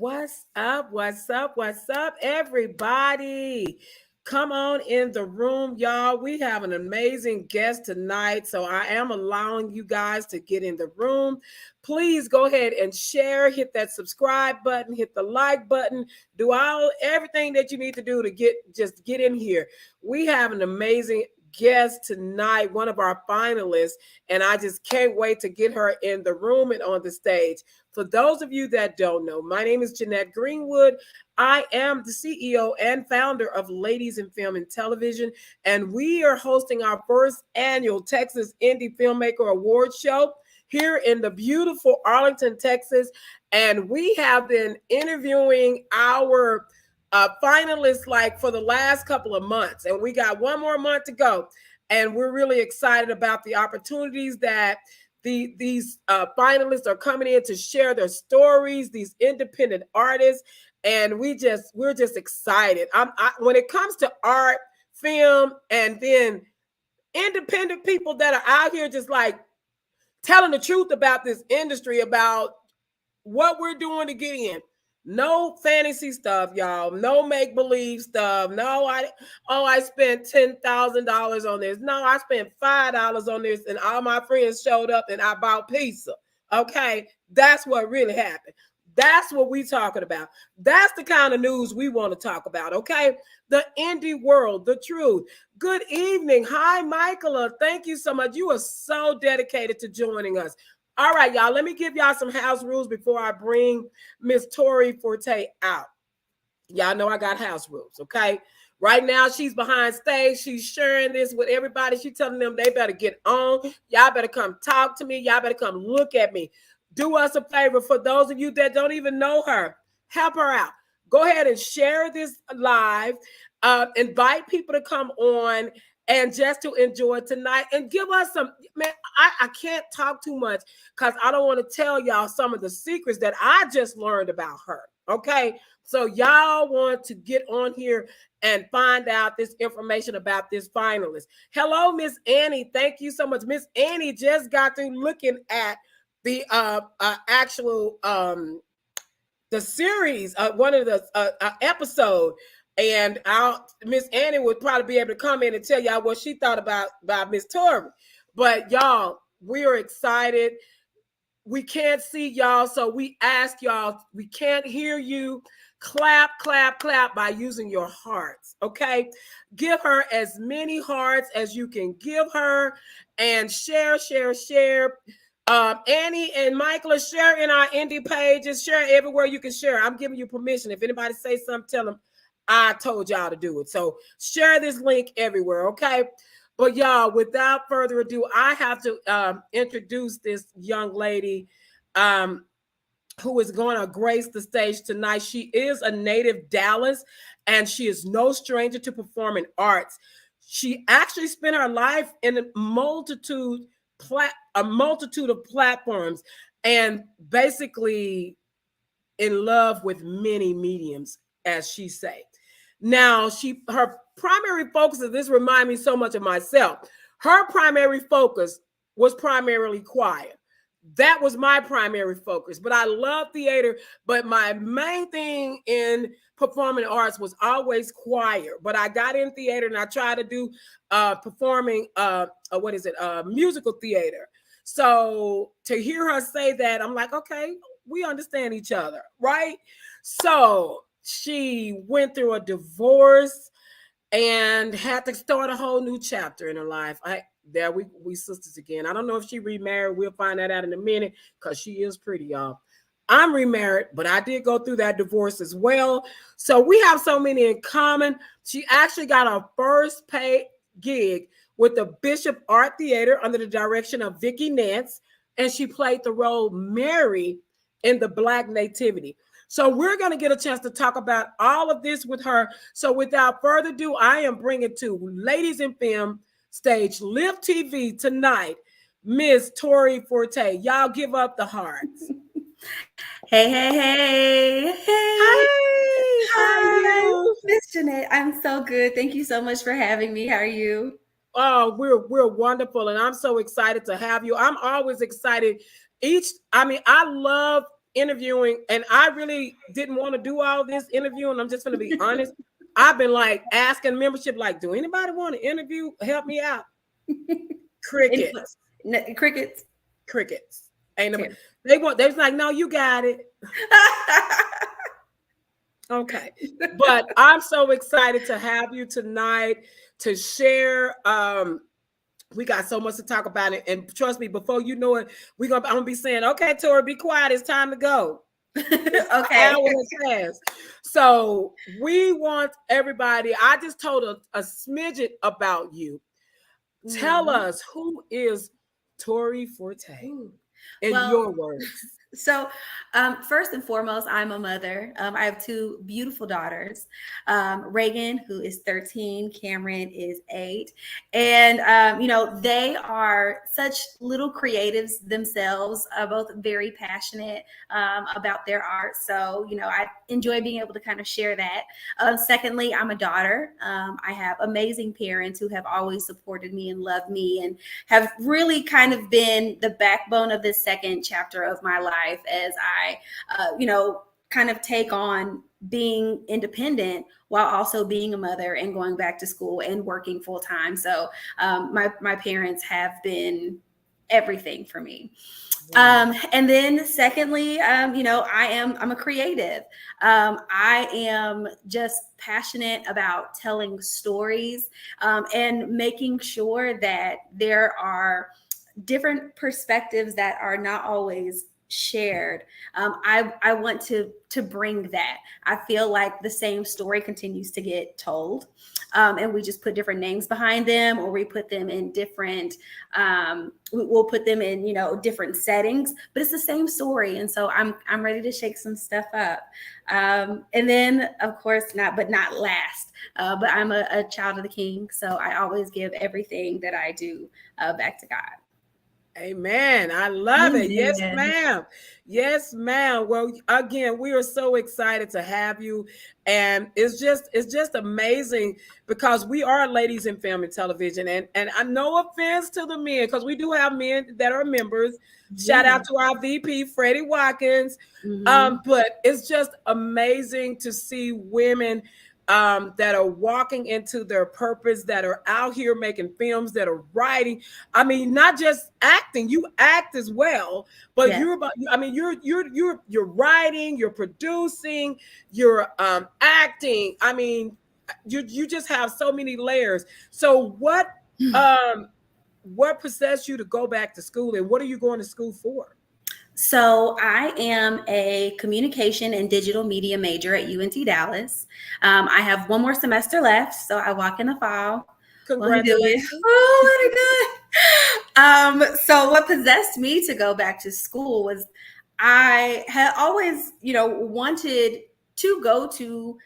What's up? What's up? What's up, everybody? Come on in the room, y'all. We have an amazing guest tonight, so I am allowing you guys to get in the room. Please go ahead and share, hit that subscribe button, hit the like button, do everything that you need to do to get in here. We have an amazing guest tonight, one of our finalists, and I just can't wait to get her in the room and on the stage. For those of you that don't know, my name is Jeanette Greenwood. I am the CEO and founder of Ladies in Film and Television, and we are hosting our first annual Texas Indie Filmmaker Award Show here in the beautiful Arlington, Texas. And we have been interviewing our finalists like for the last couple of months, and we got one more month to go. And we're really excited about the opportunities that these finalists are coming in to share their stories, these independent artists, and we're just excited. When it comes to art, film, and then independent people that are out here just like telling the truth about this industry, about what we're doing to get in. No fantasy stuff, y'all. No make-believe stuff. No, I spent $10,000 on this. No, I spent $5 on this, and all my friends showed up and I bought pizza. Okay, that's what really happened. That's what we talking about. That's the kind of news we want to talk about. Okay, the indie world, the truth. Good evening. Hi, Michaela. Thank you so much. You are so dedicated to joining us. All right, y'all, let me give y'all some house rules before I bring Miss Tori Forte out. Y'all know I got house rules, okay? Right now, she's behind stage. She's sharing this with everybody. She's telling them they better get on. Y'all better come talk to me. Y'all better come look at me. Do us a favor. For those of you that don't even know her, help her out. Go ahead and share this live. Invite people to come on and just to enjoy tonight and give us some, man, I can't talk too much because I don't want to tell y'all some of the secrets that I just learned about her, okay? So y'all want to get on here and find out this information about this finalist. Hello, Miss Annie. Thank you so much. Miss Annie just got through looking at the actual, the series, one of the episode. And Miss Annie would probably be able to come in and tell y'all what she thought about Miss Tori. But y'all, we are excited. We can't see y'all, so we ask y'all, we can't hear you. Clap, clap, clap by using your hearts, okay? Give her as many hearts as you can give her, and share. Annie and Michael, share in our indie pages, share everywhere you can share. I'm giving you permission. If anybody say something, tell them I told y'all to do it. So share this link everywhere, okay? But y'all, without further ado, I have to introduce this young lady who is going to grace the stage tonight. She is a native Dallas, and she is no stranger to performing arts. She actually spent her life in a multitude of platforms, and basically in love with many mediums, as she say. Now, her primary focus, and this reminds me so much of myself, her primary focus was primarily choir. That was my primary focus, but I love theater, but my main thing in performing arts was always choir. But I got in theater and I tried to do performing, musical theater. So to hear her say that, I'm like, okay, we understand each other, right? So she went through a divorce and had to start a whole new chapter in her life. We sisters again. I don't know if she remarried. We'll find that out in a minute because she is pretty, y'all. I'm remarried, but I did go through that divorce as well. So we have so many in common. She actually got her first paid gig with the Bishop Art Theater under the direction of Vicki Nance, and she played the role Mary in the Black Nativity. So we're going to get a chance to talk about all of this with her. So without further ado, I am bringing to Ladies in Film Stage Live TV tonight, Miss Tori Forte. Y'all give up the hearts. Hey. Hi, how are you? Miss Jeanette, I'm so good. Thank you so much for having me. How are you? Oh, we're wonderful, and I'm so excited to have you. I'm always excited. I love interviewing, and I really didn't want to do all this interviewing. I'm just going to be honest. I've been like asking membership, like, do anybody want to interview? Help me out. Crickets. Crickets. Ain't nobody. They was like, no, you got it. Okay. But I'm so excited to have you tonight to share. We got so much to talk about it. And trust me, before you know it, I'm gonna be saying, okay, Tori, be quiet. It's time to go. Okay. So we want everybody. I just told a smidget about you. Tell us, who is Tori Forte in your words? So first and foremost, I'm a mother. I have two beautiful daughters, Reagan, who is 13, Cameron is 8. And, they are such little creatives themselves, both very passionate about their art. So, I enjoy being able to kind of share that. Secondly, I'm a daughter. I have amazing parents who have always supported me and loved me and have really kind of been the backbone of this second chapter of my life as I, kind of take on being independent while also being a mother and going back to school and working full time. So my parents have been everything for me. And then secondly, I'm a creative. I am just passionate about telling stories and making sure that there are different perspectives that are not always shared. I want to bring that. I feel like the same story continues to get told, and we just put different names behind them, or we put them in different we'll put them in different settings, but it's the same story. And so I'm ready to shake some stuff up. And then of course not last, but I'm a child of the King, so I always give everything that I do back to God. Amen. I love it. Yes, ma'am. Yes, ma'am. Well, again, we are so excited to have you. And it's just amazing because we are ladies in film and television. And I no offense to the men, because we do have men that are members. Shout out to our VP, Freddie Watkins. But it's just amazing to see women that are walking into their purpose, that are out here making films, that are writing. I mean, not just acting, you act as well, but you're writing, you're producing, you're acting. I mean, you just have so many layers. So what possessed you to go back to school, and what are you going to school for? So I am a communication and digital media major at UNT Dallas. I have one more semester left, so I walk in the fall. Congratulations. Oh, what a good. So what possessed me to go back to school was I had always, wanted to go to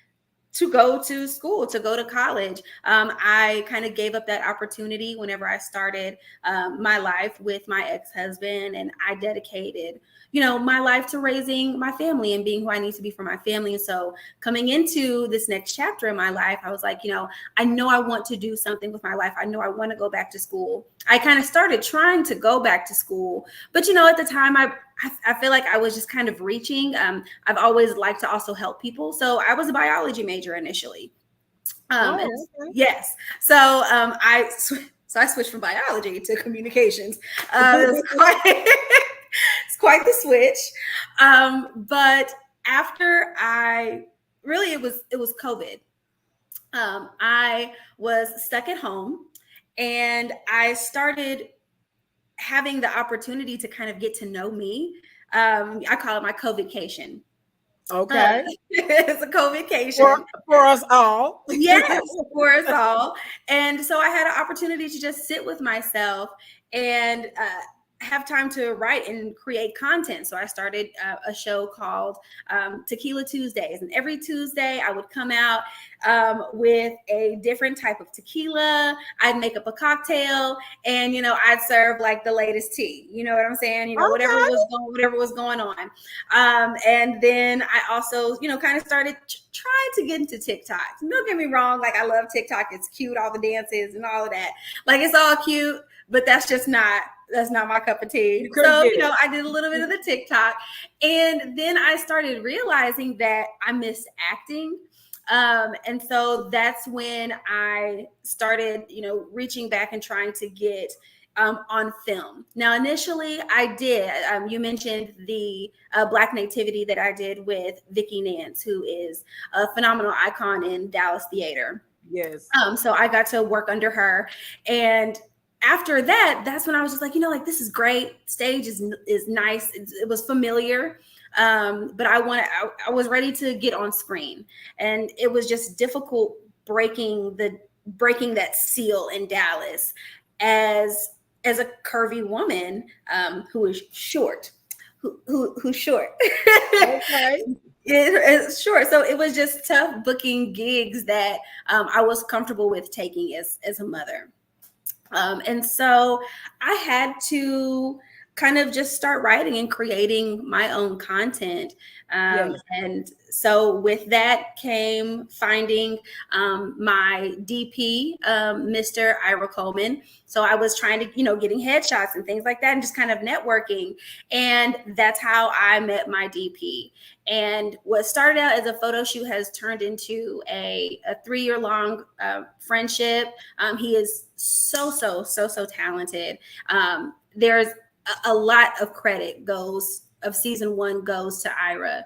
school, to go to college. I kind of gave up that opportunity whenever I started my life with my ex-husband, and I dedicated, my life to raising my family and being who I need to be for my family. And so coming into this next chapter in my life, I was like, I know I want to do something with my life. I know I want to go back to school. I kind of started trying to go back to school, but at the time I feel like I was just kind of reaching. I've always liked to also help people. So I was a biology major initially. Yes. So I switched from biology to communications. It's quite the switch. But after it was COVID. I was stuck at home, and I started having the opportunity to kind of get to know me. I call it my COVID-cation. Okay. It's a COVID-cation. For us all. Yes, for us all. And so I had an opportunity to just sit with myself and have time to write and create content. So I started a show called Tequila Tuesdays. And every Tuesday I would come out with a different type of tequila. I'd make up a cocktail, and I'd serve like the latest tea. You know what I'm saying? Whatever was going on. And then I also kind of started trying to get into TikTok. Don't get me wrong, like I love TikTok. It's cute, all the dances and all of that. Like it's all cute, but that's just not that's not my cup of tea. You couldn't So, get it. I did a little bit of the TikTok, and then I started realizing that I missed acting. And so that's when I started, reaching back and trying to get on film. Now, initially, I did. You mentioned the Black Nativity that I did with Vicki Nance, who is a phenomenal icon in Dallas theater. Yes. So I got to work under her, and after that, that's when I was just like, this is great. Stage is nice. It was familiar. But I was ready to get on screen, and it was just difficult breaking that seal in Dallas as a curvy woman who is short, who's short. Okay. It's short. So it was just tough booking gigs that I was comfortable with taking as a mother. And so I had to kind of just start writing and creating my own content. Yes. And so with that came finding my DP, Mr. Ira Coleman. So I was trying to, getting headshots and things like that and just kind of networking. And that's how I met my DP. And what started out as a photo shoot has turned into a 3-year long friendship. He is so talented. There's a lot of credit of season 1 goes to Ira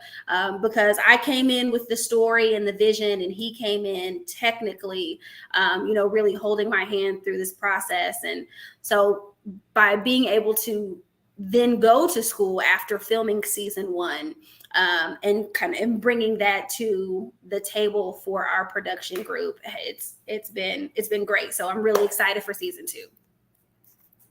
because I came in with the story and the vision, and he came in technically, really holding my hand through this process. And so by being able to then go to school after filming season 1, and bringing that to the table for our production group, it's been great. So I'm really excited for season 2.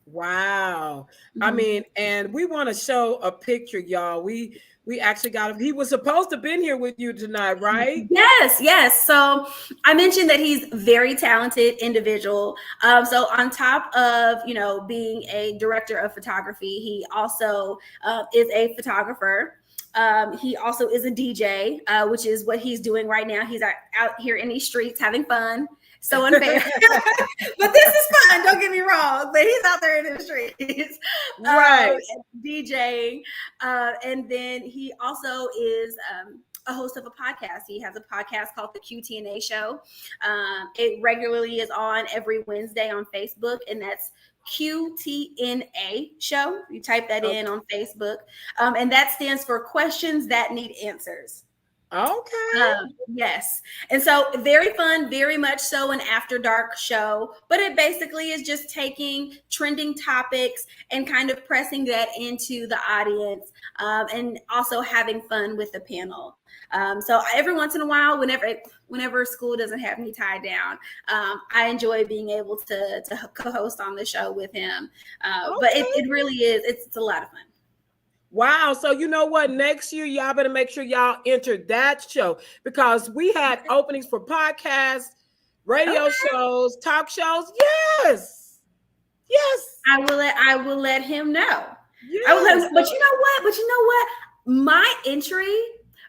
Wow. I mean, and we want to show a picture, y'all. We actually he was supposed to been here with you tonight, right? Yes. So I mentioned that he's a very talented individual. So on top of, being a director of photography, he also is a photographer. He also is a DJ, which is what he's doing right now. He's out here in these streets having fun. So unfair. But this is fun, don't get me wrong. But he's out there in the streets. Right. DJing. And then he also is a host of a podcast. He has a podcast called the QTNA Show. It regularly is on every Wednesday on Facebook, and that's QTNA Show. You type that in on Facebook. And that stands for Questions That Need Answers. Okay. Yes. And so very fun, very much so an after dark show, but it basically is just taking trending topics and kind of pressing that into the audience, and also having fun with the panel. So every once in a while, whenever school doesn't have me tied down, I enjoy being able to co-host on the show with him. But it really is, it's a lot of fun. Wow. So you know what? Next year, y'all better make sure y'all enter that show, because we had openings for podcasts, radio shows, talk shows. Yes. I will let him know. Yes. I will let him, but you know what?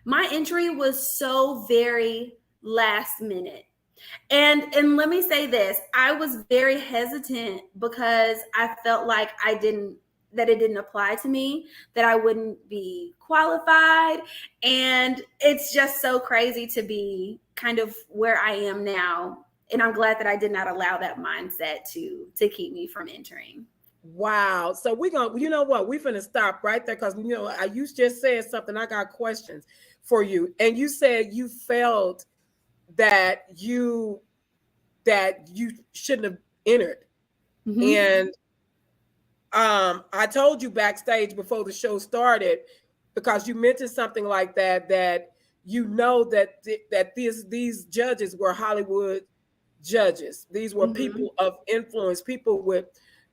My entry was so very last minute. And let me say this, I was very hesitant because I felt like it didn't apply to me, that I wouldn't be qualified. And it's just so crazy to be kind of where I am now. And I'm glad that I did not allow that mindset to keep me from entering. Wow. So we're going to, you know what? We're going to stop right there, because, you just said something. I got questions for you. And you said you felt that you shouldn't have entered. And I told you backstage before the show started, because you mentioned something like that that these judges were Hollywood judges. These were people of influence, people with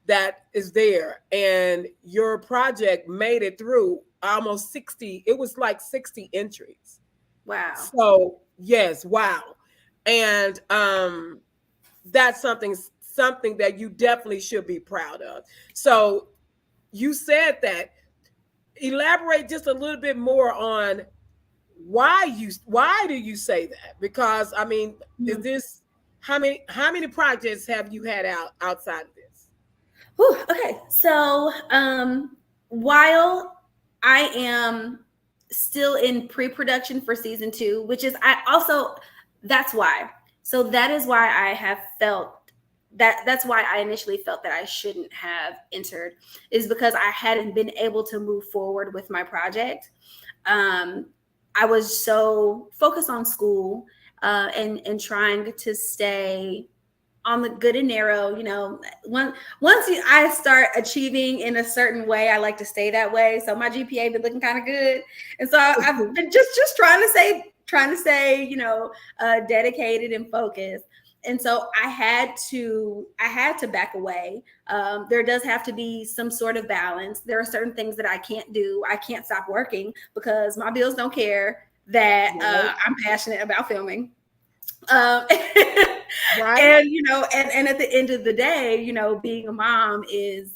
that is there, and your project made it through almost 60. It was like 60 entries. Wow. So yes, wow, and that's something that you definitely should be proud of. So you said that. Elaborate just a little bit more on why do you say that? Because I mean, is this how many projects have you had outside of this? Whew, okay, so while I am still in pre-production for season 2, which is that's why. So that is why I have felt that's why I initially felt that I shouldn't have entered, is because I hadn't been able to move forward with my project. I was so focused on school and trying to stay on the good and narrow. Once I start achieving in a certain way, I like to stay that way. So my GPA been looking kind of good, and so I've been just trying to stay, dedicated and focused. And so I had to back away. There does have to be some sort of balance. There are certain things that I can't do. I can't stop working because my bills don't care that I'm passionate about filming. Right. And at the end of the day, being a mom is,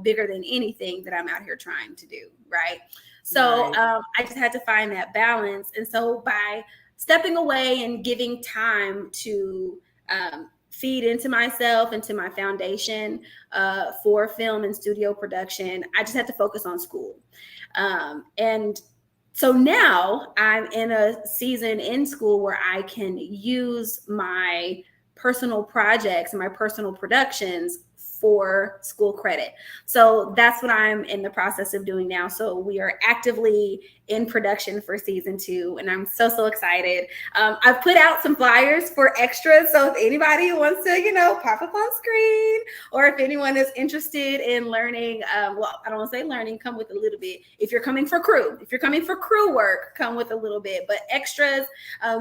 bigger than anything that I'm out here trying to do. Right. So I just had to find that balance. And so by stepping away and giving time to feed into myself and to my foundation for film and studio production, I just had to focus on school. And so now I'm in a season in school where I can use my personal projects and my personal productions for school credit. So that's what I'm in the process of doing now. So we are actively in production for season 2, and I'm so excited. I've put out some flyers for extras. So if anybody wants to, pop up on screen, or if anyone is interested in learning, well, I don't want to say learning, come with a little bit. If you're coming for crew work, come with a little bit. But extras,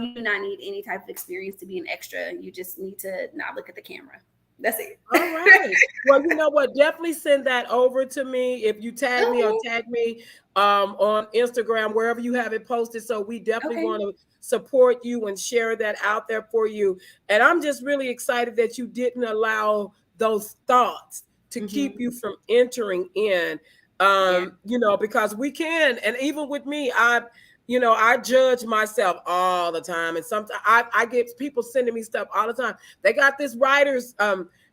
you do not need any type of experience to be an extra. You just need to not look at the camera. That's it. All right. Well, you know what? Definitely send that over to me if you tag me or tag me on Instagram, wherever you have it posted. So we definitely want to support you and share that out there for you. And I'm just really excited that you didn't allow those thoughts to keep you from entering in, because we can. And even with me, I judge myself all the time. And sometimes I get people sending me stuff all the time. They got this writers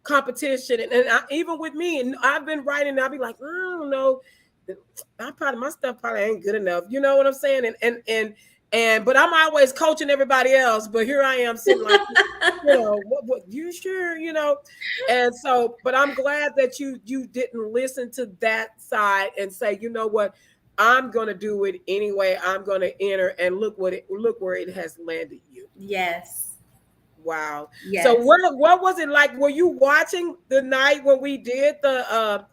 competition. And even with me, and I've been writing, I'll be like, I don't know. My stuff probably ain't good enough. You know what I'm saying? But I'm always coaching everybody else. But here I am sitting like, what you sure, And so, but I'm glad that you didn't listen to that side and say, you know what? I'm gonna do it anyway. I'm gonna enter, and look where it has landed you. Yes. Wow. Yes. So what was it like? Were you watching the night when we did the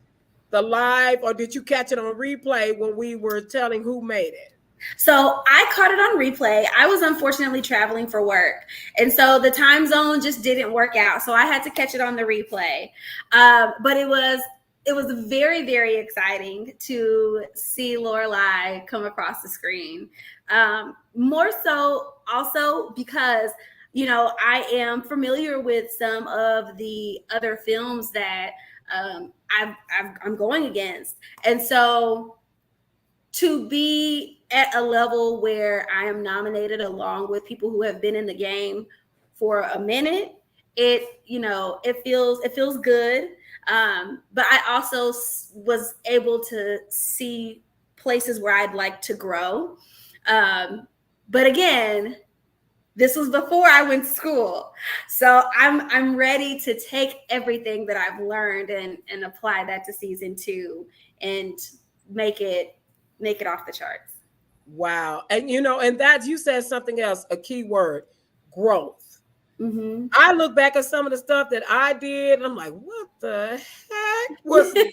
live, or did you catch it on replay when we were telling who made it? So I caught it on replay. I was unfortunately traveling for work, and so the time zone just didn't work out. So I had to catch it on the replay. But it was very, very exciting to see Lorelei come across the screen. More so also because, I am familiar with some of the other films that I'm going against. And so to be at a level where I am nominated along with people who have been in the game for a minute, it feels good. But I also was able to see places where I'd like to grow. But again, this was before I went to school. So I'm ready to take everything that I've learned and apply that to season 2 and make it off the charts. Wow. And and that you said something else, a key word, growth. Mm-hmm. I look back at some of the stuff that I did, and I'm like, what the heck was that?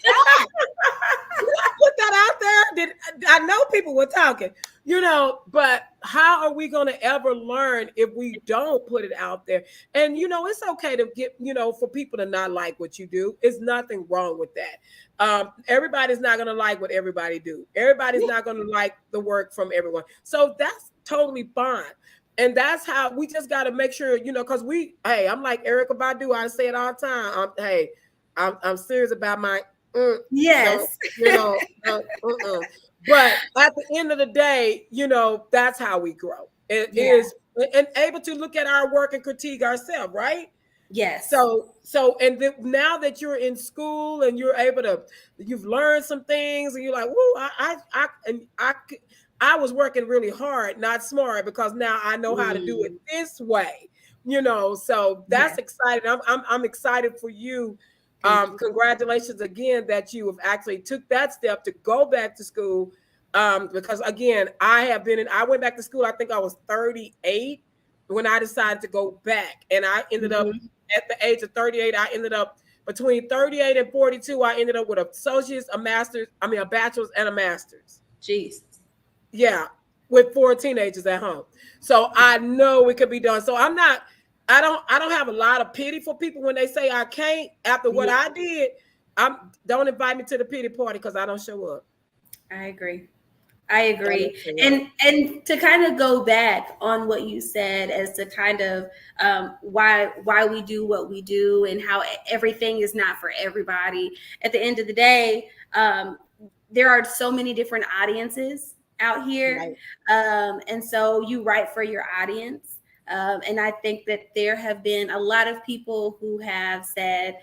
Put that out there. I know people were talking, but how are we going to ever learn if we don't put it out there? And, it's okay to get, for people to not like what you do. There's nothing wrong with that. Everybody's not going to like what everybody do. Everybody's not going to like the work from everyone. So that's totally fine. And that's how we just got to make sure, because I'm like Erykah Badu. I say it all the time. I'm serious about my, yes. But at the end of the day, that's how we grow. It is, and able to look at our work and critique ourselves, right? Yes. And now that you're in school and you're able to, you've learned some things, and you're like, woo, I was working really hard, not smart, because now I know how to do it this way, So that's exciting. I'm excited for you. Thank you. Congratulations again that you have actually took that step to go back to school. Because again, I went back to school. I think I was 38 when I decided to go back, and I ended up at the age of 38. I ended up between 38 and 42. I ended up with an associate's, a bachelor's, and a master's. Jeez. Yeah, with 4 teenagers at home. So I know it could be done. So I don't have a lot of pity for people when they say I can't after what I did. Don't invite me to the pity party because I don't show up. I agree. And to kind of go back on what you said as to kind of why we do what we do and how everything is not for everybody. At the end of the day, there are so many different audiences out here. Right. And so you write for your audience. And I think that there have been a lot of people who have said,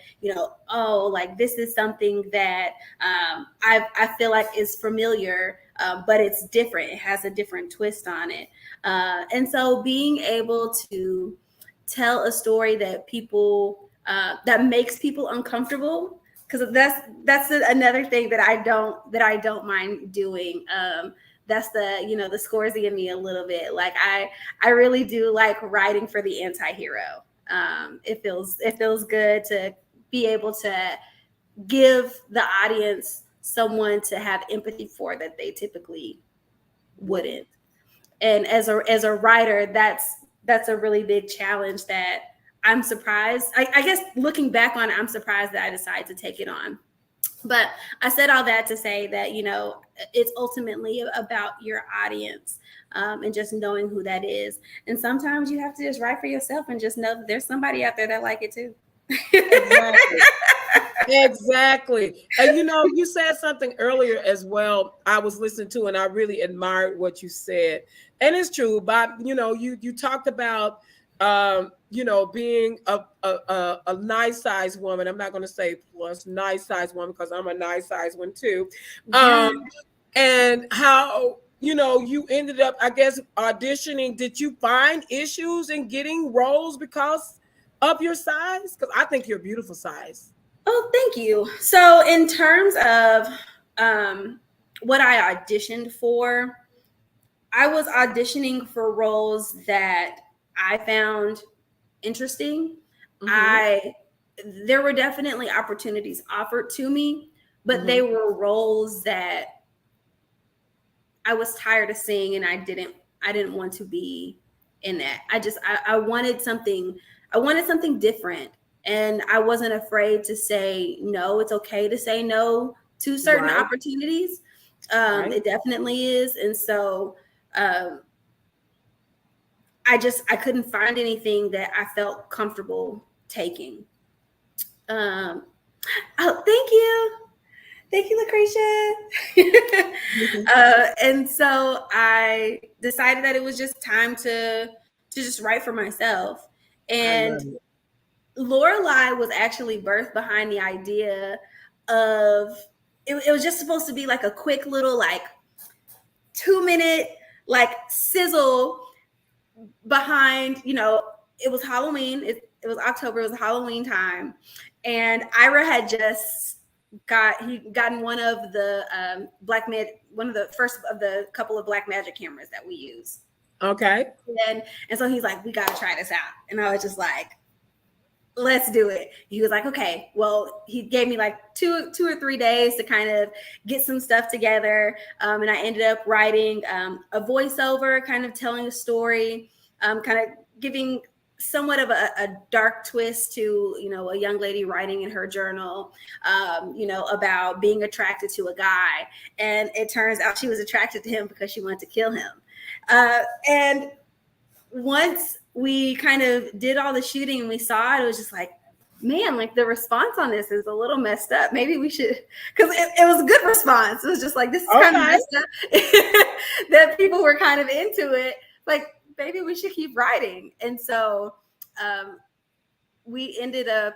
oh, like this is something that I feel like is familiar, but it's different. It has a different twist on it. And so being able to tell a story that that makes people uncomfortable, because that's another thing that I don't mind doing. That's the Scorsese in me a little bit. Like I really do like writing for the anti-hero. It feels good to be able to give the audience someone to have empathy for that they typically wouldn't. And as a writer, that's a really big challenge that I'm surprised. I guess looking back on it, I'm surprised that I decided to take it on. But I said all that to say that, it's ultimately about your audience, and just knowing who that is. And sometimes you have to just write for yourself and just know that there's somebody out there that like it too. Exactly. And you said something earlier as well. I was listening to, and I really admired what you said. And it's true, but you talked about being a nice sized woman. I'm not going to say plus nice sized woman because I'm a nice sized one too. And how, you ended up, I guess, auditioning. Did you find issues in getting roles because of your size? Because I think you're a beautiful size. Oh, thank you. So in terms of what I auditioned for, I was auditioning for roles that I found interesting. There were definitely opportunities offered to me, but they were roles that I was tired of seeing, and I didn't want to be in that. I wanted something different, and I wasn't afraid to say no. It's okay to say no to certain opportunities. It definitely is. And so I couldn't find anything that I felt comfortable taking. Oh, thank you. Thank you, Lucretia. And so I decided that it was just time to just write for myself. And Lorelei was actually birthed behind the idea of, it was just supposed to be like a quick little 2-minute sizzle behind, it was Halloween. It was October. It was Halloween time. And Ira had just gotten one of the one of the first of the couple of black magic cameras that we use. Okay. And so he's like, we got to try this out. And I was just like, let's do it. He was like, okay. Well, he gave me 2 or 3 days to kind of get some stuff together. And I ended up writing a voiceover, kind of telling a story, kind of giving somewhat of a dark twist to, a young lady writing in her journal, about being attracted to a guy. And it turns out she was attracted to him because she wanted to kill him. And once we kind of did all the shooting and we saw it, it was just like, man, the response on this is a little messed up. Maybe we should, because it was a good response. It was just like, this is kind of messed up. That people were kind of into it. Maybe we should keep writing. And so we ended up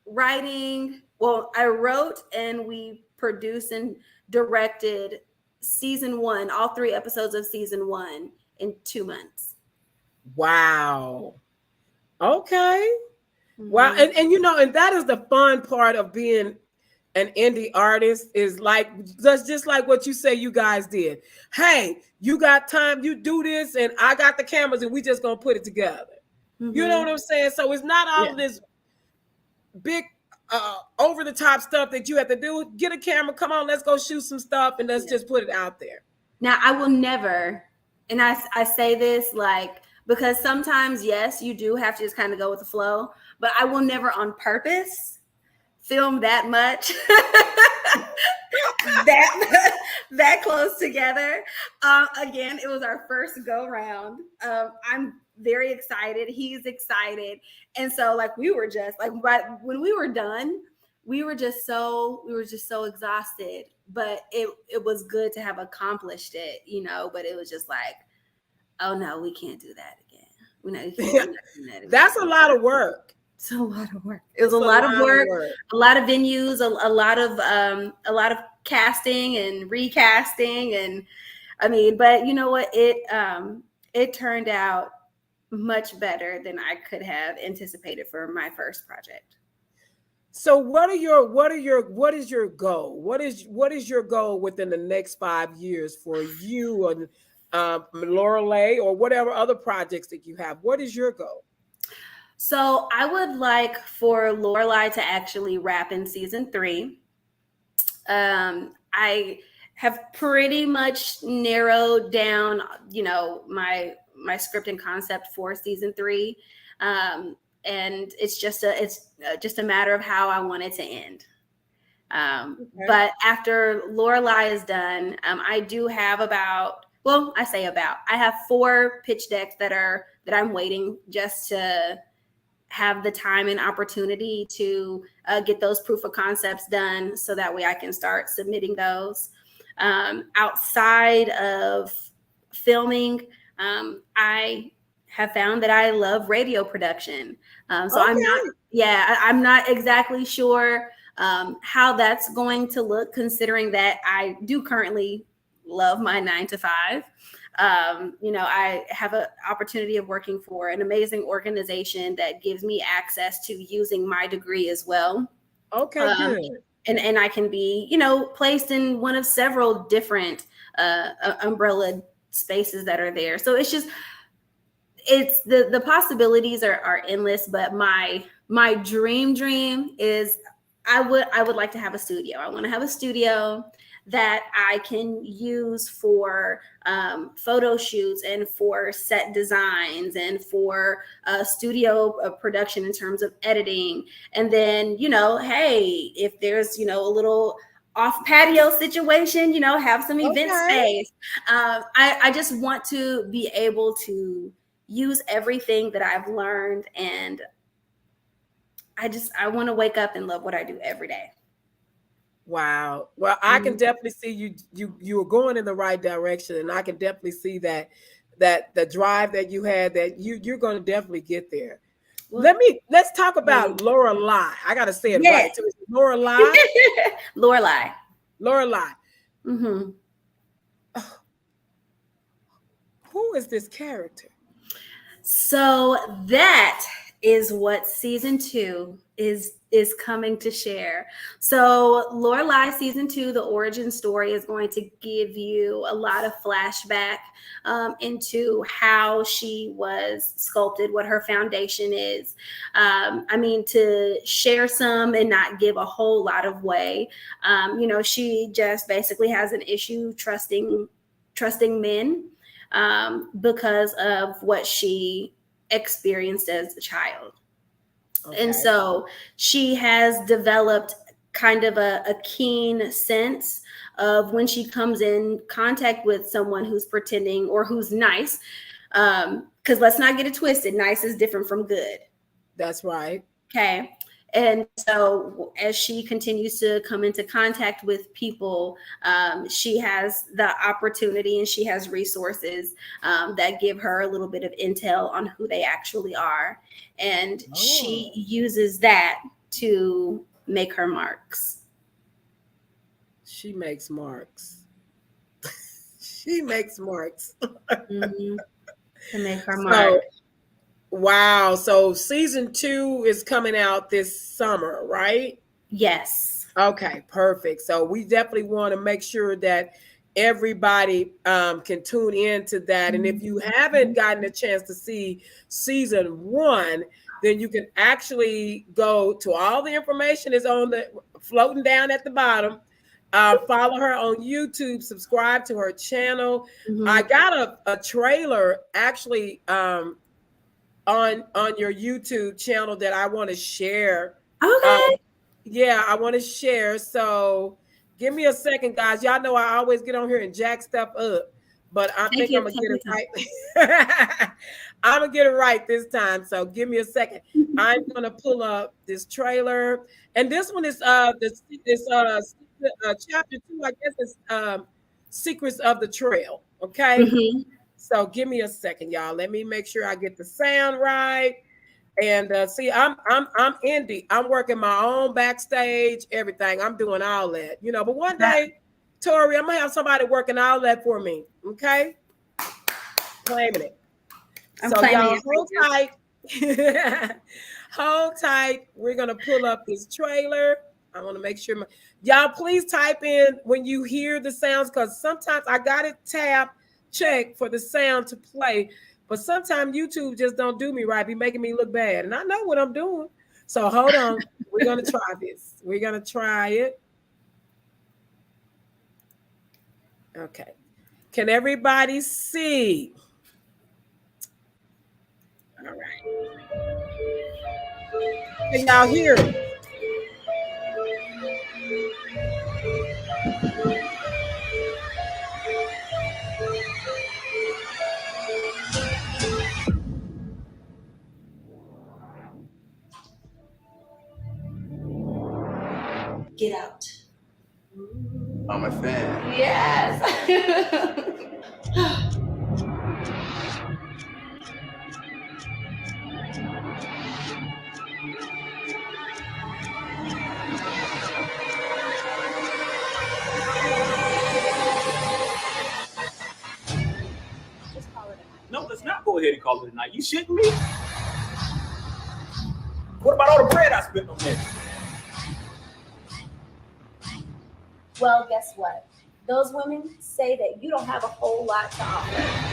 writing. Well, I wrote and we produced and directed season 1, all 3 episodes of season 1 in 2 months. Wow. Okay. Mm-hmm. Wow. And you know, and that is the fun part of being an indie artist, is like, that's just like what you say you guys did. Hey, you got time, you do this, and I got the cameras, and we just gonna put it together. Mm-hmm. You know what I'm saying? So it's not all of this big over the top stuff that you have to do. Get a camera, come on, let's go shoot some stuff, and let's just put it out there. Now, I will never, and I say this like, because sometimes, yes, you do have to just kind of go with the flow, but I will never on purpose film that much that close together. Again, it was our first go round. I'm very excited. He's excited. And so like, we were just like, when we were done, we were just so exhausted, but it was good to have accomplished it, you know, but it was just like, oh no, we can't do that again. We know you can't do that again. That's a lot of work. It's a lot of work. It was a lot of work, a lot of venues, a lot of casting and recasting. And I mean, but you know what? It turned out much better than I could have anticipated for my first project. So what is your goal? What is your goal within the next 5 years for you and Lorelei, or whatever other projects that you have? What is your goal? So I would like for Lorelei to actually wrap in season 3. I have pretty much narrowed down, you know, my script and concept for season 3. And it's just a matter of how I want it to end. Okay. But after Lorelei is done, I do have I have 4 pitch decks that I'm waiting just to have the time and opportunity to get those proof of concepts done, so that way I can start submitting those. Outside of filming, I have found that I love radio production. So okay. I'm not exactly sure how that's going to look, considering that I do currently love my 9 to 5. You know, I have an opportunity of working for an amazing organization that gives me access to using my degree as well. Okay, good. And I can be, you know, placed in one of several different umbrella spaces that are there. So it's the possibilities are endless. But my dream is I would like to have a studio. I want to have a studio that I can use for photo shoots and for set designs and for studio production in terms of editing. And then, you know, hey, if there's, you know, a little off patio situation, you know, have some event space. I just want to be able to use everything that I've learned, and I want to wake up and love what I do every day. Wow. Well, I can definitely see you are going in the right direction, and I can definitely see that the drive that you had, that you're going to definitely get there. Well, let's talk about Lorelei. I got to say it right. So it's Lorelei. Lorelei. Mm-hmm. Who is this character? So that is what season 2 is coming to share. So Lorelei season 2, the origin story, is going to give you a lot of flashback into how she was sculpted, what her foundation is. I mean, to share some and not give a whole lot of way. You know, she just basically has an issue trusting men because of what she experienced as a child. Okay. And so she has developed kind of a keen sense of when she comes in contact with someone who's pretending or who's nice. Because let's not get it twisted. Nice is different from good. That's right. Okay. And so as she continues to come into contact with people, she has the opportunity and she has resources that give her a little bit of intel on who they actually are. And she uses that to make her marks. She makes marks. She makes marks. To make her mark. Wow. So season 2 is coming out this summer, right? Yes. Okay, perfect. So we definitely want to make sure that everybody can tune into that. And if you haven't gotten a chance to see season 1, then you can actually go to all the information is on the floating down at the bottom. Follow her on YouTube, subscribe to her channel. I got a trailer actually on your YouTube channel that I want to share. Okay. Yeah, I want to share. So give me a second, guys. Y'all know I always get on here and jack stuff up, but I think I'm gonna get it right. I'm gonna get it right this time. So give me a second. I'm gonna pull up this trailer, and this one is chapter 2. I guess it's Secrets of the Trail. Okay. So give me a second, y'all. Let me make sure I get the sound right. And see, I'm indie. I'm working my own backstage, everything. I'm doing all that, you know. But one day, Tori, I'm gonna have somebody working all that for me. Okay, claiming it. So y'all hold tight. Hold tight. We're gonna pull up this trailer. I want to make sure y'all please type in when you hear the sounds, because sometimes I got it check for the sound to play. But sometimes YouTube just don't do me right, be making me look bad. And I know what I'm doing. So hold on. We're going to try this. We're going to try it. Okay. Can everybody see? All right. Can y'all hear it? Get out. I'm a fan. Yes. No, let's not go ahead and call it a night. You shitting me? What about all the bread I spent on this? Well, guess what? Those women say that you don't have a whole lot to offer.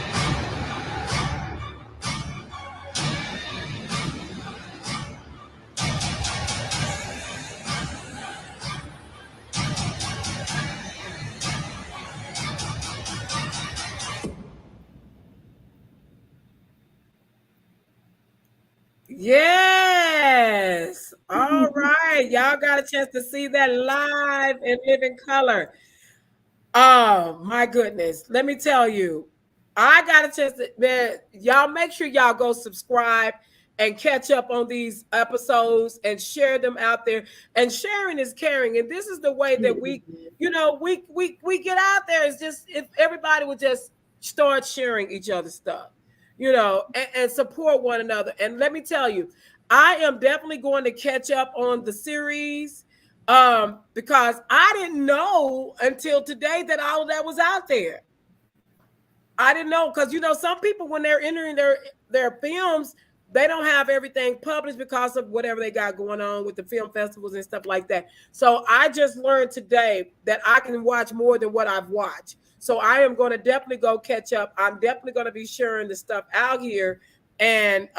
Yes. All right. Y'all got a chance to see that live and live in color. Oh my goodness. Let me tell you, I got a chance to, man, y'all make sure y'all go subscribe and catch up on these episodes and share them out there. And sharing is caring. And this is the way that we, you know, we get out there. It's just if everybody would just start sharing each other's stuff, you know, and support one another. And let me tell you, I am definitely going to catch up on the series because I didn't know until today that all of that was out there. I didn't know, because you know, some people when they're entering their films, they don't have everything published because of whatever they got going on with the film festivals and stuff like that. So I just learned today that I can watch more than what I've watched. So I am going to definitely go catch up. I'm definitely going to be sharing the stuff out here and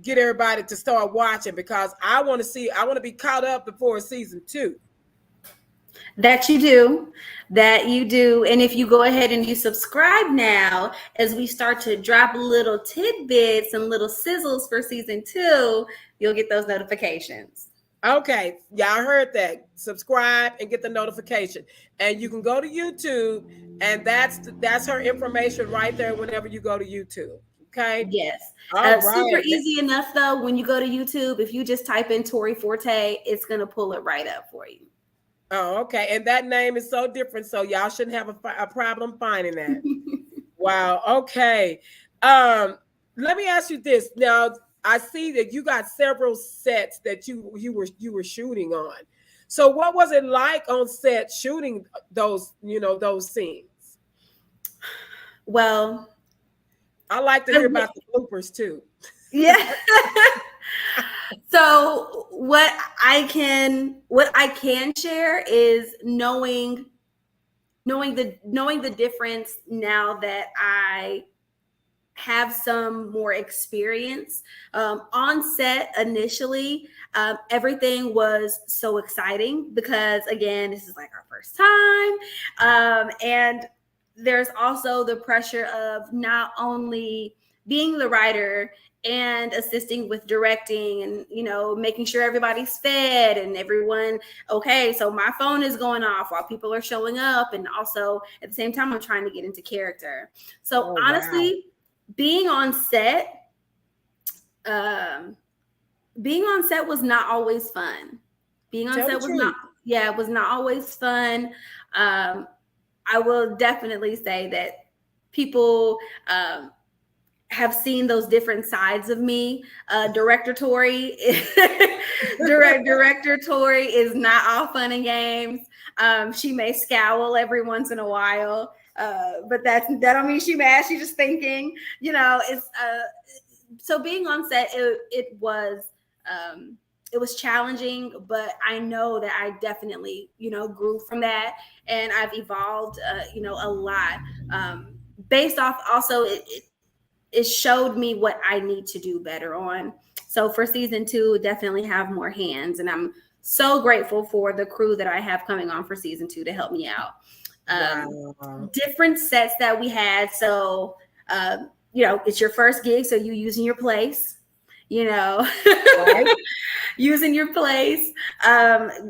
get everybody to start watching, because I want to be caught up before season 2. That you do. And if you go ahead and you subscribe now, as we start to drop little tidbits and little sizzles for season 2, you'll get those notifications. Okay, y'all heard that. Subscribe and get the notification. And you can go to YouTube, and that's her information right there whenever you go to YouTube. Okay. Yes. All Super right. easy enough though. When you go to YouTube, if you just type in Tori Forte, it's gonna pull it right up for you. Oh, okay. And that name is so different, so y'all shouldn't have a problem finding that. Wow. Okay. Let me ask you this. Now, I see that you got several sets that you were shooting on. So, what was it like on set shooting those those scenes? Well, I like to hear about the bloopers too. yeah. So what I can share is knowing the difference now that I have some more experience on set. Initially, everything was so exciting because, again, this is like our first time, and there's also the pressure of not only being the writer and assisting with directing and making sure everybody's fed and everyone okay. So my phone is going off while people are showing up, and also at the same time I'm trying to get into character. So honestly, wow. Being on set was not always fun. Being on set was not always fun. I will definitely say that people have seen those different sides of me. Director Tori Director Tori is not all fun and games. She may scowl every once in a while. But that don't mean she mad. She's just thinking, it's so being on set, it was challenging, but I know that I definitely, grew from that, and I've evolved, a lot. Based off also, it showed me what I need to do better on. So for season 2, definitely have more hands, and I'm so grateful for the crew that I have coming on for season 2 to help me out. Wow. Different sets that we had. So, it's your first gig. So you using your place, right. Using your place.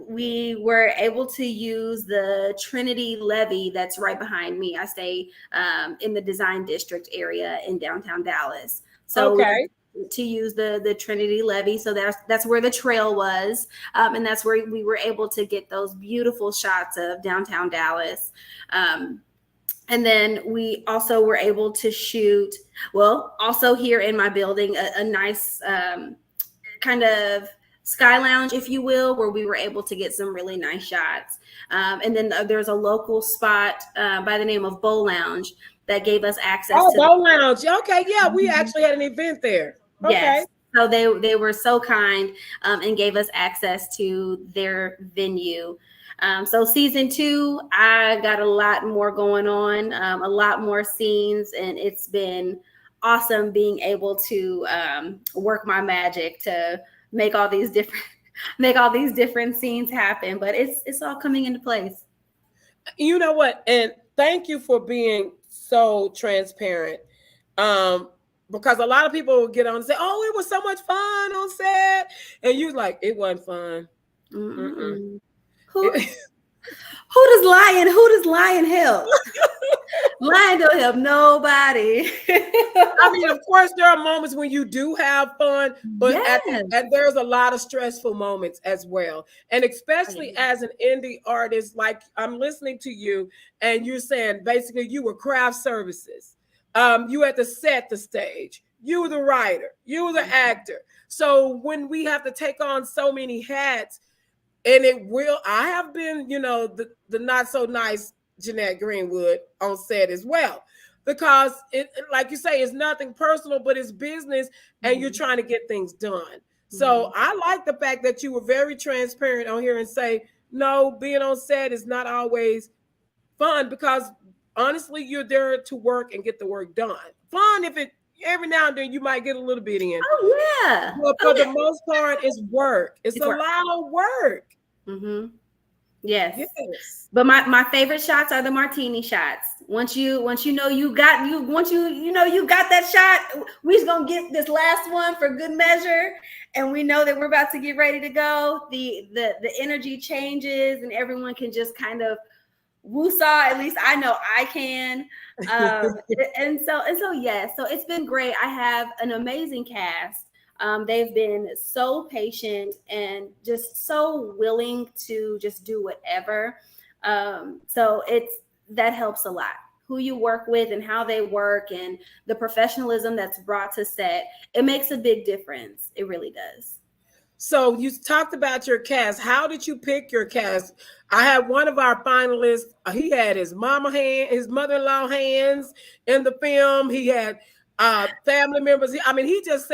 We were able to use the Trinity Levee that's right behind me. I stay in the design district area in downtown Dallas. So okay. To use the Trinity Levee. So that's where the trail was. And that's where we were able to get those beautiful shots of downtown Dallas. And then we also were able to shoot, also here in my building, a nice kind of sky lounge, if you will, where we were able to get some really nice shots. And then there's a local spot by the name of Bow Lounge that gave us access to Bow Lounge. Okay, yeah, we actually had an event there. Okay. Yes. So they were so kind and gave us access to their venue. So season 2, I got a lot more going on, a lot more scenes, and it's been awesome being able to work my magic to make all these different scenes happen. But it's all coming into place. You know what? And thank you for being so transparent. Because a lot of people will get on and say, "Oh, it was so much fun on set," and you're like, "It wasn't fun." Who does lying help? Lying don't help nobody. I mean, of course, there are moments when you do have fun, but and there's a lot of stressful moments as well. And especially as an indie artist, like I'm listening to you, and you're saying basically you were craft services. You had to set the stage. You were the writer. You were the actor. So when we have to take on so many hats, and I have been, the not so nice Jeanette Greenwood on set as well, because it, like you say, it's nothing personal, but it's business, and you're trying to get things done. So I like the fact that you were very transparent on here and say, no, being on set is not always fun, because honestly, you're there to work and get the work done. Fun if it every now and then you might get a little bit in. Oh yeah. But for the most part, it's work. It's a lot of work. Mm-hmm. Yes. But my favorite shots are the martini shots. Once you know you got that shot, we just gonna get this last one for good measure, and we know that we're about to get ready to go. The energy changes, and everyone can just kind of woosah, at least I know I can. And so yes, so it's been great. I have an amazing cast. They've been so patient and just so willing to just do whatever. So that helps a lot. Who you work with and how they work and the professionalism that's brought to set, it makes a big difference. It really does. So you talked about your cast. How did you pick your cast? I had one of our finalists. He had his mother-in-law hands in the film. He had family members. I mean, he just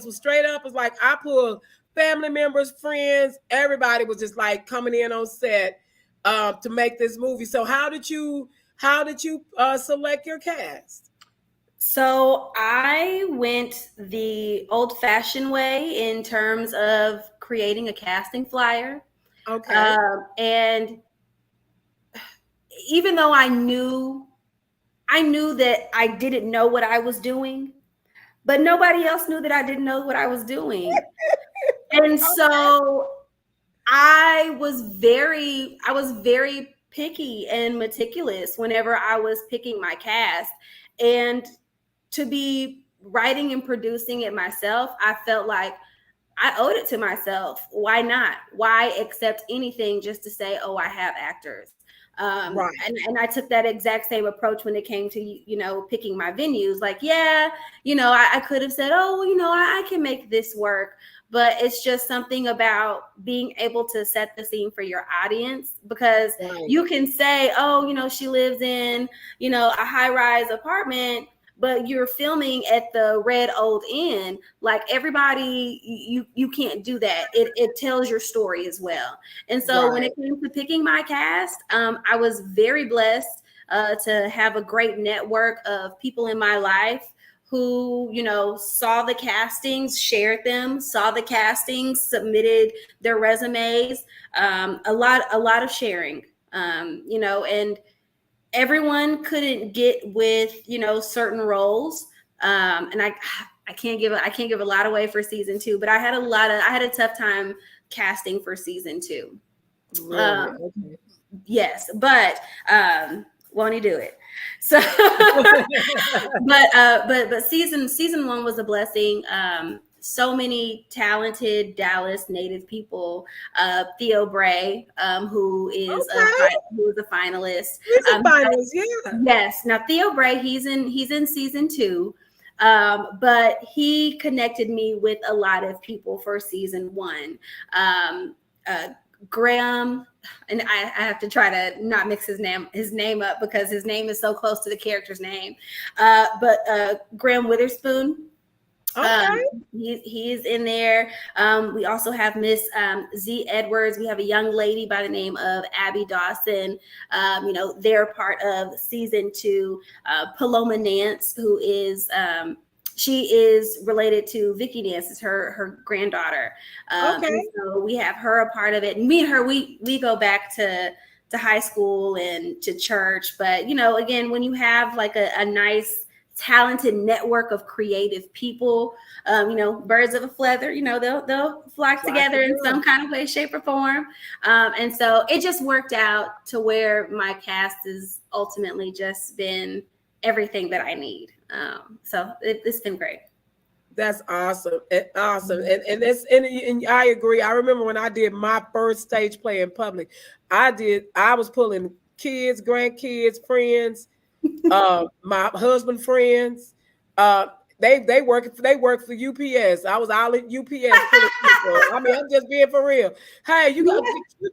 was straight up. Was like, I pulled family members, friends. Everybody was just like coming in on set to make this movie. So how did you select your cast? So I went the old-fashioned way in terms of creating a casting flyer. Okay. And even though I knew that I didn't know what I was doing, but nobody else knew that I didn't know what I was doing. And so I was very picky and meticulous whenever I was picking my cast. And to be writing and producing it myself, I felt like I owed it to myself. Why not? Why accept anything just to say, oh, I have actors? Right. And I took that exact same approach when it came to, picking my venues. Like, yeah, I could have said, oh, I can make this work. But it's just something about being able to set the scene for your audience, because you can say, oh, she lives in, a high-rise apartment, but you're filming at the Red Old Inn. Like, everybody, you can't do that. It tells your story as well. And so when it came to picking my cast, I was very blessed to have a great network of people in my life who, saw the castings, shared them, saw the castings, submitted their resumes, a lot of sharing, and everyone couldn't get with, certain roles. And I can't give a lot away for season 2, but I had a tough time casting for season 2. Really? Okay. Yes, but won't he do it? So, but season 1 was a blessing. So many talented Dallas native people. Theo Bray, who is a finalist. He's a finalist, yeah. Yes. Now Theo Bray, he's in season 2. But he connected me with a lot of people for season 1. Graham, and I have to try to not mix his name up because his name is so close to the character's name. But Graham Witherspoon, okay, he is in there. We also have Miss Z Edwards. We have a young lady by the name of Abby Dawson. They're part of season 2. Paloma Nance, who is she is related to Vicky Nance, is her granddaughter. Okay. So we have her a part of it. And me and her, we go back to high school and to church. But, again, when you have like a nice, talented network of creative people, birds of a feather, they'll flock together in some kind of way, shape, or form. And so it just worked out to where my cast has ultimately just been everything that I need. So it's been great. That's awesome. Awesome. And I agree. I remember when I did my first stage play in public, I was pulling kids, grandkids, friends, my husband friends. They work for UPS. I was all at UPS. I mean, I'm just being for real. Hey, you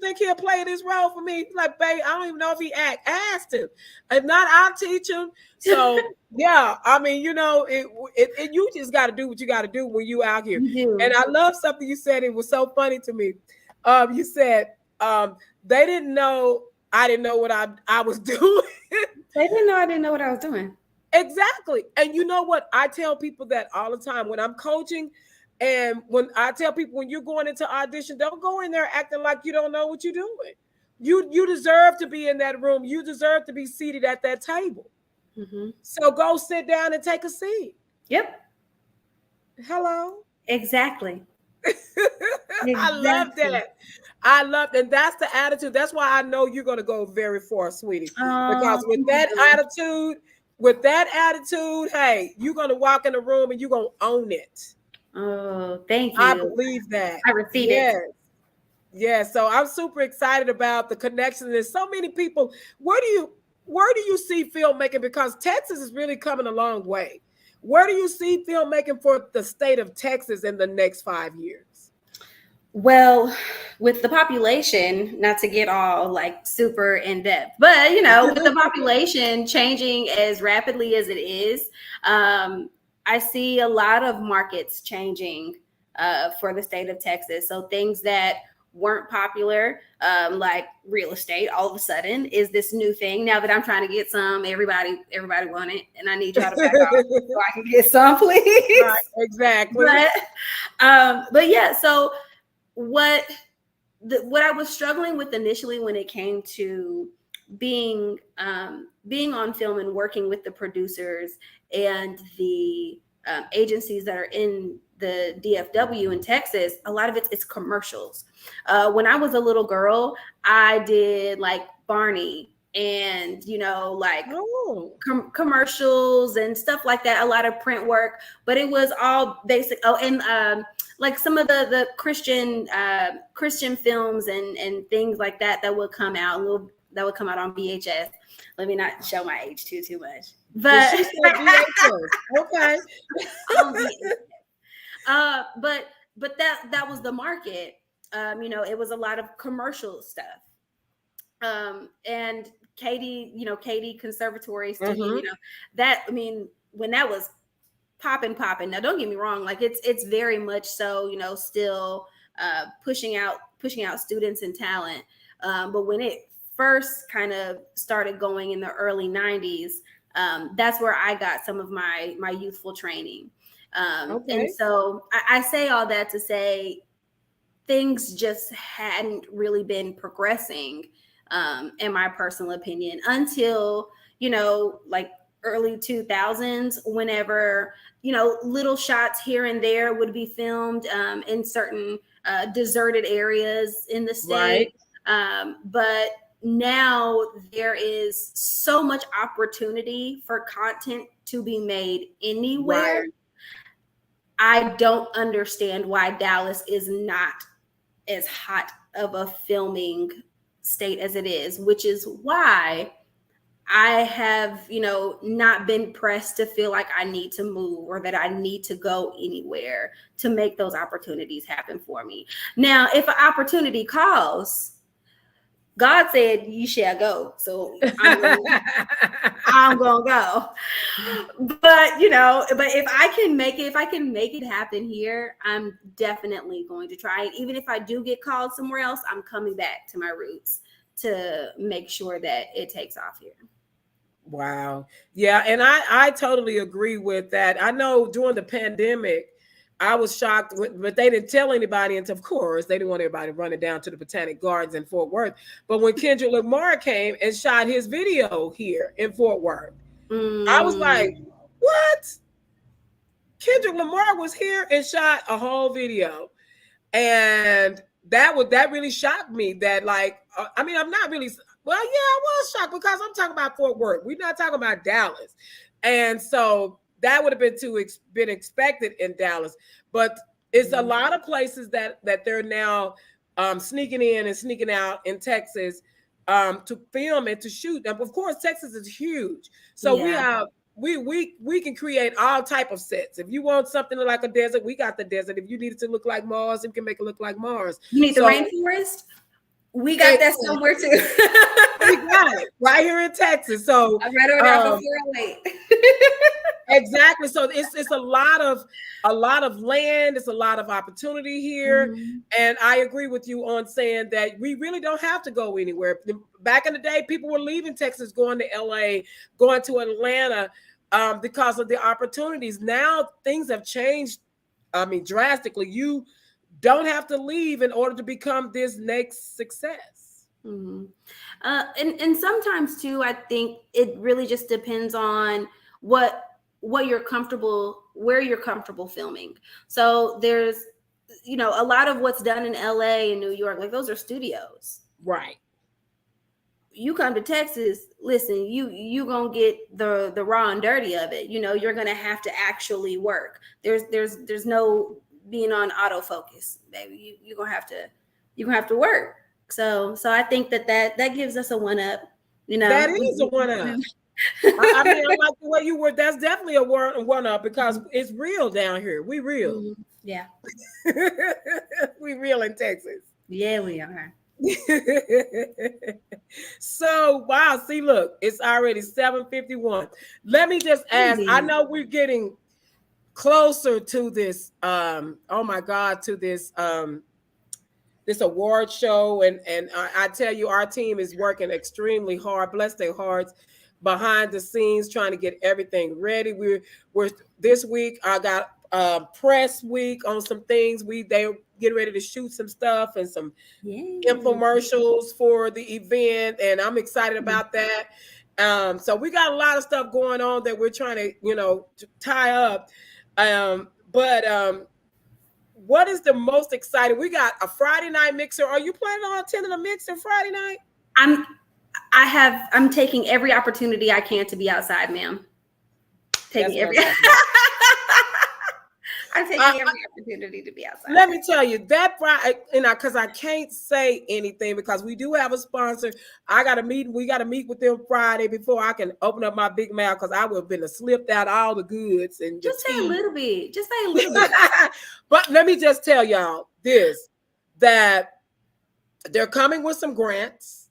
think he'll play this role for me? Like, babe, I don't even know if he asked him. If not, I'll teach him. So yeah, I mean, you just got to do what you got to do when you out here. And I love something you said. It was so funny to me. You said they didn't know I didn't know what I was doing. They didn't know I didn't know what I was doing. Exactly. And you know what? I tell people that all the time when I'm coaching, and when I tell people when you're going into audition, don't go in there acting like you don't know what you're doing. You deserve to be in that room. You deserve to be seated at that table. Mm-hmm. So go sit down and take a seat. Yep. Hello. Exactly. I love that. I love, and that's the attitude. That's why I know you're going to go very far, sweetie. Because with that attitude, hey, you're going to walk in the room and you're going to own it. Oh, thank you. I believe that. I received it. Yeah. So I'm super excited about the connection. There's so many people. Where do you see filmmaking? Because Texas is really coming a long way. Where do you see filmmaking for the state of Texas in the next 5 years? Well, with the population, not to get all like super in depth, but with the population changing as rapidly as it is, I see a lot of markets changing for the state of Texas. So things that weren't popular, like real estate, all of a sudden is this new thing. Now that I'm trying to get some, everybody want it, and I need y'all to back off so I can get some, please. Right, exactly. But yeah, so what I was struggling with initially when it came to being on film and working with the producers and the agencies that are in the DFW in Texas, a lot of it's commercials. When I was a little girl, I did like Barney and commercials and stuff like that, a lot of print work, but it was all basic. Like some of the Christian films and things like that would come out on VHS. Let me not show my age too much. But she said VHS. Okay. But that was the market. It was a lot of commercial stuff. And Katie Conservatory Studio, when that was popping. Now, don't get me wrong, like it's very much so, still pushing out students and talent. But when it first kind of started going in the early 90s, that's where I got some of my youthful training. And so I say all that to say things just hadn't really been progressing, in my personal opinion, until, like early 2000s, whenever, little shots here and there would be filmed in certain deserted areas in the state. Right. But now there is so much opportunity for content to be made anywhere. Right. I don't understand why Dallas is not as hot of a filming state as it is, which is why I have, not been pressed to feel like I need to move or that I need to go anywhere to make those opportunities happen for me. Now, if an opportunity calls, God said, "You shall go." So I'm gonna go. But if I can make it happen here, I'm definitely going to try it. Even if I do get called somewhere else, I'm coming back to my roots to make sure that it takes off here. Wow. Yeah. And I totally agree with that. I know during the pandemic, I was shocked, but they didn't tell anybody. And of course, they didn't want everybody running down to the Botanic Gardens in Fort Worth. But when Kendrick Lamar came and shot his video here in Fort Worth, I was like, what? Kendrick Lamar was here and shot a whole video. And that really shocked me that I'm not really, well, yeah, I was shocked because I'm talking about Fort Worth. We're not talking about Dallas. And so that would have been expected in Dallas, but it's a lot of places that they're now sneaking in and sneaking out in Texas to film and to shoot. And of course, Texas is huge, so we can create all type of sets. If you want something like a desert, we got the desert. If you need it to look like Mars, we can make it look like Mars. You need the rainforest? We got that somewhere too. We got it right here in Texas. So I read it out before late. Exactly. So it's a lot of land. It's a lot of opportunity here. Mm-hmm. And I agree with you on saying that we really don't have to go anywhere. Back in the day, people were leaving Texas, going to LA, going to Atlanta because of the opportunities. Now things have changed. Drastically. You don't have to leave in order to become this next success. Mm-hmm. And sometimes too, I think it really just depends on what you're comfortable, where you're comfortable filming. So there's a lot of what's done in LA and New York, like those are studios. Right. You come to Texas, listen, you gonna get the raw and dirty of it. You're gonna have to actually work. There's no being on autofocus, baby. You're gonna have to work. So I think that gives us a one up. That is a one up. I mean, I like the way you were. That's definitely a one up because it's real down here. We real. Yeah. We real in Texas. Yeah, we are. So wow, see, look, it's already 7:51. Let me just ask, I know we're getting closer to this oh my God, to this this award show, and I tell you, our team is working extremely hard, bless their hearts, behind the scenes trying to get everything ready. We're this week I got press week on some things. They getting ready to shoot some stuff and some infomercials for the event, and I'm excited about that. So we got a lot of stuff going on that we're trying to tie up. But what is the most exciting? We got a Friday night mixer. Are you planning on attending a mixer Friday night? I'm taking every opportunity I can to be outside, ma'am. I'm taking every opportunity to be outside. Let me tell you that Friday, because I can't say anything because we do have a sponsor. We got to meet with them Friday before I can open up my big mouth, because I would have been slipped out all the goods and just say a little bit. Just say a little bit. But let me just tell y'all this, that they're coming with some grants.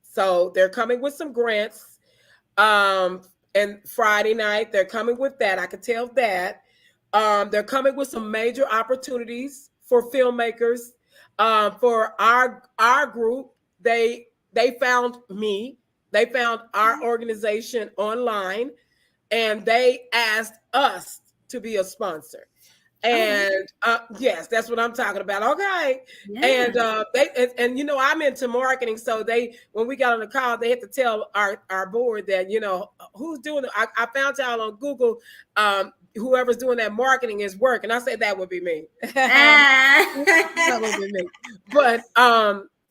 So they're coming with some grants. And Friday night, they're coming with that. I can tell that. They're coming with some major opportunities for filmmakers. For our group, they found me. They found our organization online, and they asked us to be a sponsor. And yes, that's what I'm talking about. Okay. Yeah. And I'm into marketing. So when we got on the call, they had to tell our board that, who's doing it. I found y'all on Google. Whoever's doing that marketing is work. And I said, that would be me. That would be me. But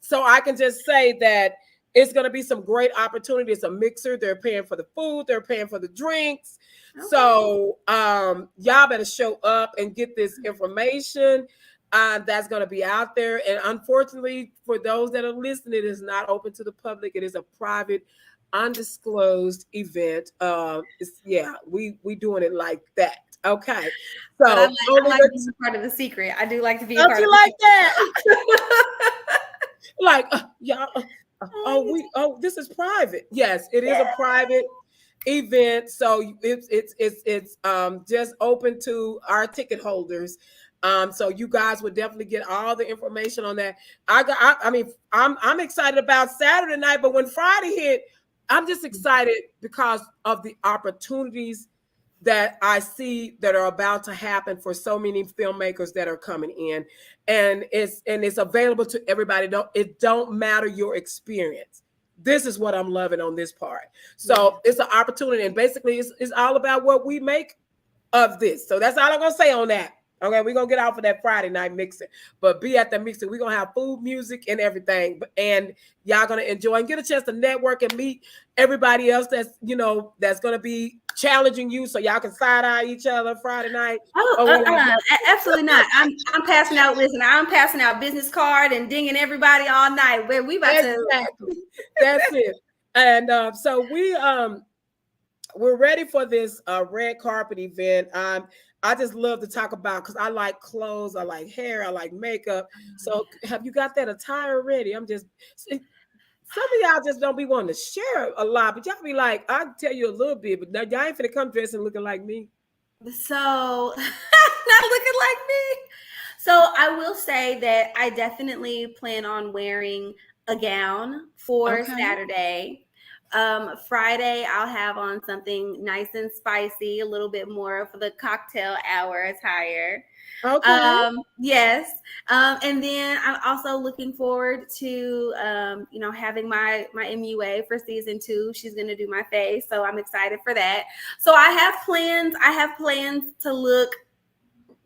so I can just say that it's going to be some great opportunities. It's a mixer. They're paying for the food. They're paying for the drinks. Okay. So y'all better show up and get this information that's going to be out there. And unfortunately, for those that are listening, it is not open to the public. It is a private, undisclosed event. We doing it like that. Okay. So I like to be part of the secret. I do like to be a part of the like that. Like y'all. This is private. Yes, it is a private event. So it's just open to our ticket holders. So you guys would definitely get all the information on that. I'm excited about Saturday night, but when Friday hit, I'm just excited because of the opportunities that I see that are about to happen for so many filmmakers that are coming in, and it's available to everybody. It don't matter your experience. This is what I'm loving on this part. So it's an opportunity, and basically it's all about what we make of this. So that's all I'm gonna say on that. Okay, we're gonna get out for that Friday night mixing, but be at the mixing. We're gonna have food, music, and everything, and y'all gonna enjoy and get a chance to network and meet everybody else that's that's gonna be challenging you, so y'all can side eye each other Friday night. Absolutely not. I'm passing out. Listen, I'm passing out business card and dinging everybody all night. Where we about exactly. That's it. And so we're ready for this red carpet event. I just love to talk about, because I like clothes, I like hair, I like makeup. So have you got that attire ready? Some of y'all just don't be wanting to share a lot, but y'all be like, I'll tell you a little bit, but now y'all ain't finna come dressing looking like me. So not looking like me. So I will say that I definitely plan on wearing a gown for Saturday. Friday, I'll have on something nice and spicy, a little bit more for the cocktail hour attire. Okay. Yes. And then I'm also looking forward to, having my MUA for season 2. She's going to do my face. So I'm excited for that. So I have plans to look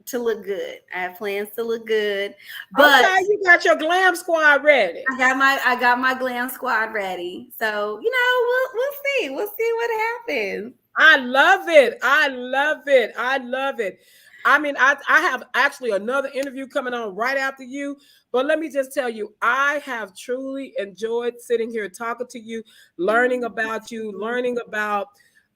to look good. I have plans to look good. But okay, you got your glam squad ready. I got my glam squad ready. So, you know, we'll see. We'll see what happens. I love it. I love it. I love it. I mean, I have actually another interview coming on right after you. But let me just tell you, I have truly enjoyed sitting here talking to you, learning about you, learning about,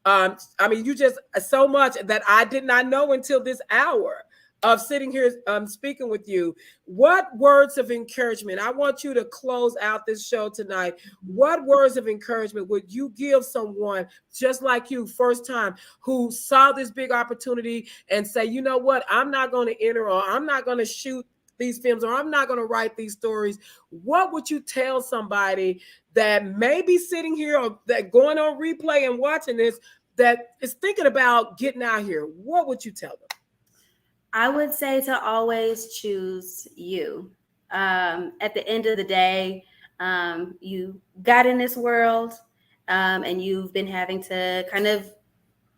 I mean, you just so much that I did not know until this hour of sitting here speaking with you. What words of encouragement? I want you to close out this show tonight. What words of encouragement would you give someone just like you, first time, who saw this big opportunity and say, you know what, I'm not going to enter, or I'm not going to shoot these films, or I'm not going to write these stories? What would you tell somebody that may be sitting here or that going on replay and watching this, that is thinking about getting out here? What would you tell them? I would say to always choose you. At the end of the day, you got in this world and you've been having to kind of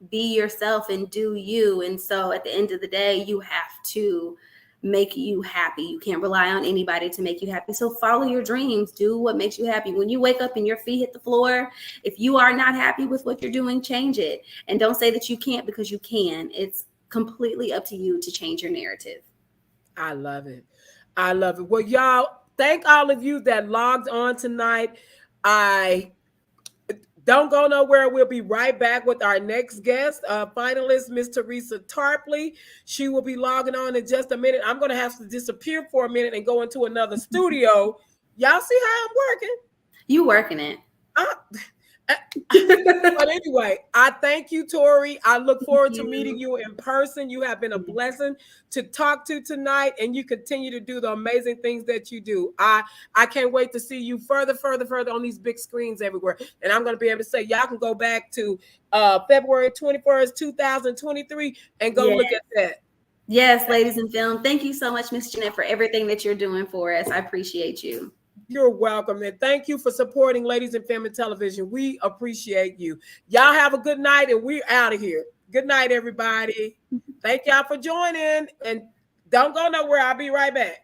be yourself and do you. And so at the end of the day, you have to make you happy. You can't rely on anybody to make you happy. So follow your dreams. Do what makes you happy. When you wake up and your feet hit the floor, if you are not happy with what you're doing, change it. And don't say that you can't, because you can. It's completely up to you to change your narrative. I love it. I love it. Well, y'all, thank all of you that logged on tonight. I don't go nowhere. We'll be right back with our next guest, finalist, Miss Teresa Tarpley. She will be logging on in just a minute. I'm going to have to disappear for a minute and go into another studio. Y'all see how I'm working? You working it. But anyway, I thank you, Tori. I look forward to meeting you in person. You have been a blessing to talk to tonight, and you continue to do the amazing things that you do. I can't wait to see you further on these big screens everywhere. And I'm going to be able to say, y'all can go back to February 21st, 2023 and go look at that. Yes, ladies in film. Thank you so much, Miss Jeanette, for everything that you're doing for us. I appreciate you. You're welcome. And thank you for supporting Ladies in Film and Television. We appreciate you. Y'all have a good night, and we're out of here. Good night, everybody. Thank y'all for joining. And don't go nowhere. I'll be right back.